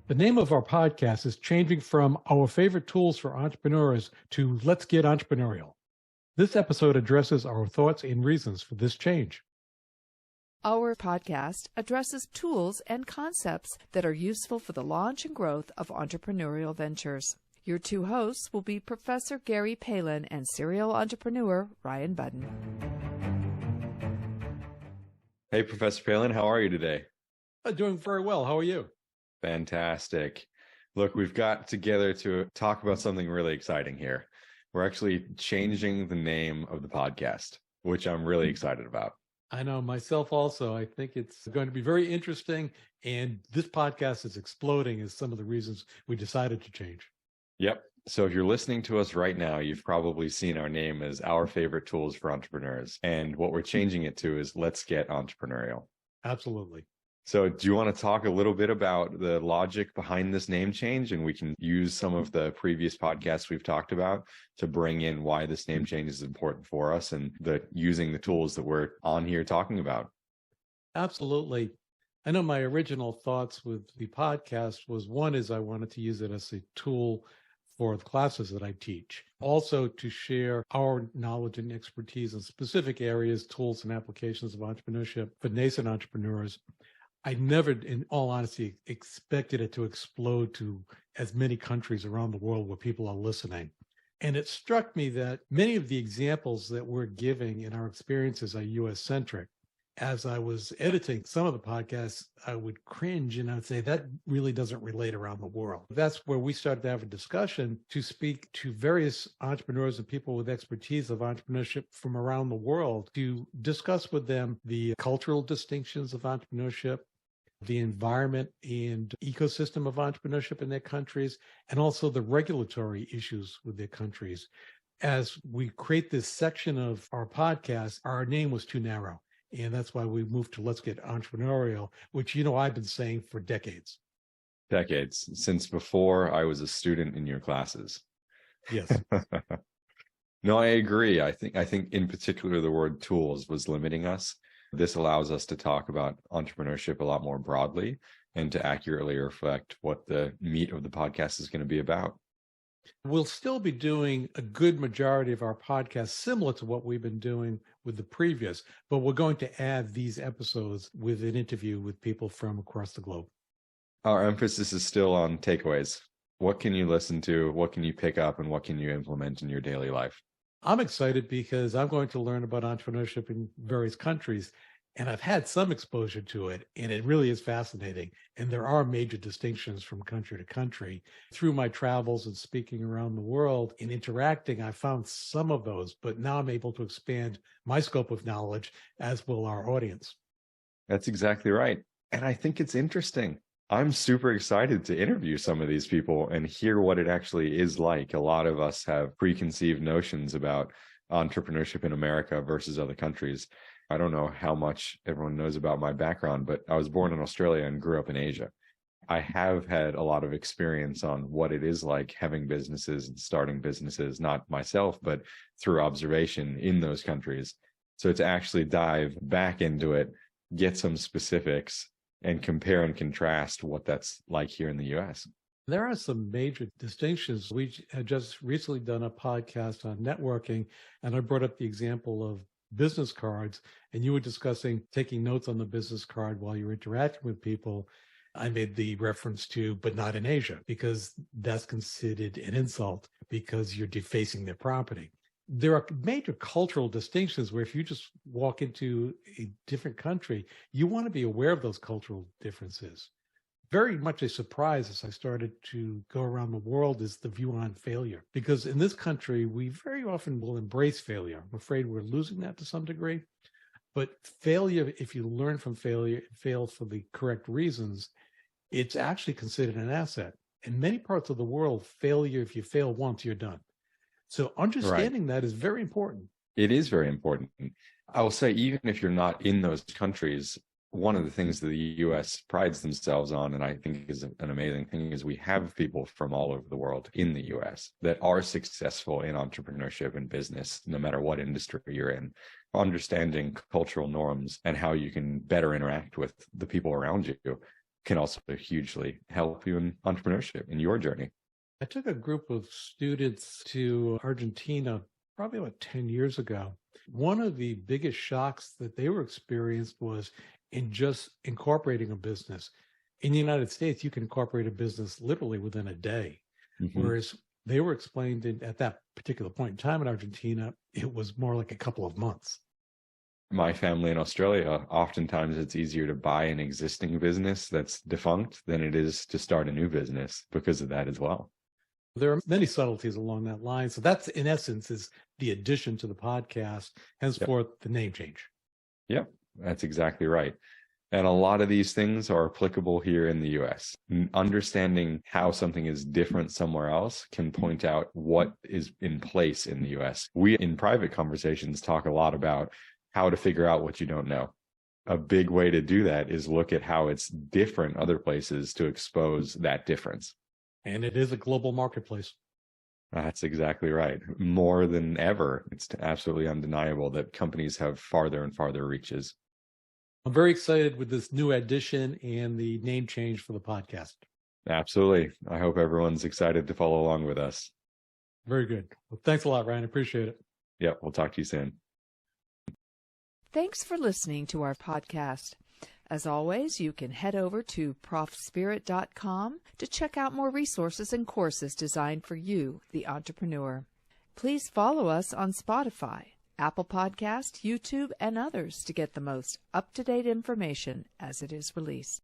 The name of our podcast is changing from Our Favorite Tools for Entrepreneurs to Let's Get Entrepreneurial. This episode addresses our thoughts and reasons for this change. Our podcast addresses tools and concepts that are useful for the launch and growth of entrepreneurial ventures. Your two hosts will be Professor Gary Palin and serial entrepreneur Ryan Budden. Hey, Professor Palin, how are you today? I'm doing very well. How are you? Fantastic. Look, we've got together to talk about something really exciting here. We're actually changing the name of the podcast, which I'm really excited about. I know, myself also. I think it's going to be very interesting, and this podcast is exploding as some of the reasons we decided to change. Yep. So if you're listening to us right now, you've probably seen our name as Our Favorite Tools for Entrepreneurs. And what we're changing it to is Let's Get Entrepreneurial. Absolutely. So do you want to talk a little bit about the logic behind this name change? And we can use some of the previous podcasts we've talked about to bring in why this name change is important for us and using the tools that we're on here talking about. Absolutely. I know my original thoughts with the podcast was, one is I wanted to use it as a tool for the classes that I teach. Also to share our knowledge and expertise in specific areas, tools and applications of entrepreneurship for nascent entrepreneurs. I never, in all honesty, expected it to explode to as many countries around the world where people are listening. And it struck me that many of the examples that we're giving in our experiences are US-centric. As I was editing some of the podcasts, I would cringe and I'd say that really doesn't relate around the world. That's where we started to have a discussion to speak to various entrepreneurs and people with expertise of entrepreneurship from around the world to discuss with them the cultural distinctions of entrepreneurship, the environment and ecosystem of entrepreneurship in their countries, and also the regulatory issues with their countries. As we create this section of our podcast, our name was too narrow. And that's why we moved to Let's Get Entrepreneurial, which, I've been saying for decades. Decades, since before I was a student in your classes. Yes. No, I agree. I think in particular, the word tools was limiting us. This allows us to talk about entrepreneurship a lot more broadly and to accurately reflect what the meat of the podcast is going to be about. We'll still be doing a good majority of our podcasts similar to what we've been doing with the previous, but we're going to add these episodes with an interview with people from across the globe. Our emphasis is still on takeaways. What can you listen to? What can you pick up? And what can you implement in your daily life? I'm excited because I'm going to learn about entrepreneurship in various countries, and I've had some exposure to it, and it really is fascinating. And there are major distinctions from country to country. Through my travels and speaking around the world and interacting, I found some of those, but now I'm able to expand my scope of knowledge, as will our audience. That's exactly right. And I think it's interesting. I'm super excited to interview some of these people and hear what it actually is like. A lot of us have preconceived notions about entrepreneurship in America versus other countries. I don't know how much everyone knows about my background, but I was born in Australia and grew up in Asia. I have had a lot of experience on what it is like having businesses and starting businesses, not myself, but through observation in those countries. So to actually dive back into it, get some specifics, and compare and contrast what that's like here in the US. There are some major distinctions. We had just recently done a podcast on networking, and I brought up the example of business cards, and you were discussing taking notes on the business card while you're interacting with people. I made the reference to, but not in Asia, because that's considered an insult because you're defacing their property. There are major cultural distinctions where if you just walk into a different country, you want to be aware of those cultural differences. Very much a surprise as I started to go around the world is the view on failure. Because in this country, we very often will embrace failure. I'm afraid we're losing that to some degree. But failure, if you learn from failure, fail for the correct reasons, it's actually considered an asset. In many parts of the world, failure, if you fail once, you're done. So understanding that is very important. It is very important. I will say, even if you're not in those countries, one of the things that the U.S. prides themselves on, and I think is an amazing thing, is we have people from all over the world in the U.S. that are successful in entrepreneurship and business, no matter what industry you're in, understanding cultural norms and how you can better interact with the people around you. can also hugely help you in entrepreneurship in your journey. I took a group of students to Argentina probably about 10 years ago. One of the biggest shocks that they were experienced was in just incorporating a business. In the United States, you can incorporate a business literally within a day, whereas they were explained at that particular point in time in Argentina, it was more like a couple of months. My family in Australia, oftentimes it's easier to buy an existing business that's defunct than it is to start a new business because of that as well. There are many subtleties along that line. So that's, in essence, is the addition to the podcast, henceforth the name change. Yep, that's exactly right. And a lot of these things are applicable here in the US. Understanding how something is different somewhere else can point out what is in place in the US. We, in private conversations, talk a lot about how to figure out what you don't know. A big way to do that is look at how it's different other places to expose that difference. And it is a global marketplace. That's exactly right. More than ever, it's absolutely undeniable that companies have farther and farther reaches. I'm very excited with this new addition and the name change for the podcast. Absolutely. I hope everyone's excited to follow along with us. Very good. Well, thanks a lot, Ryan. Appreciate it. Yep. We'll talk to you soon. Thanks for listening to our podcast. As always, you can head over to ProfSpirit.com to check out more resources and courses designed for you, the entrepreneur. Please follow us on Spotify, Apple Podcast, YouTube, and others to get the most up-to-date information as it is released.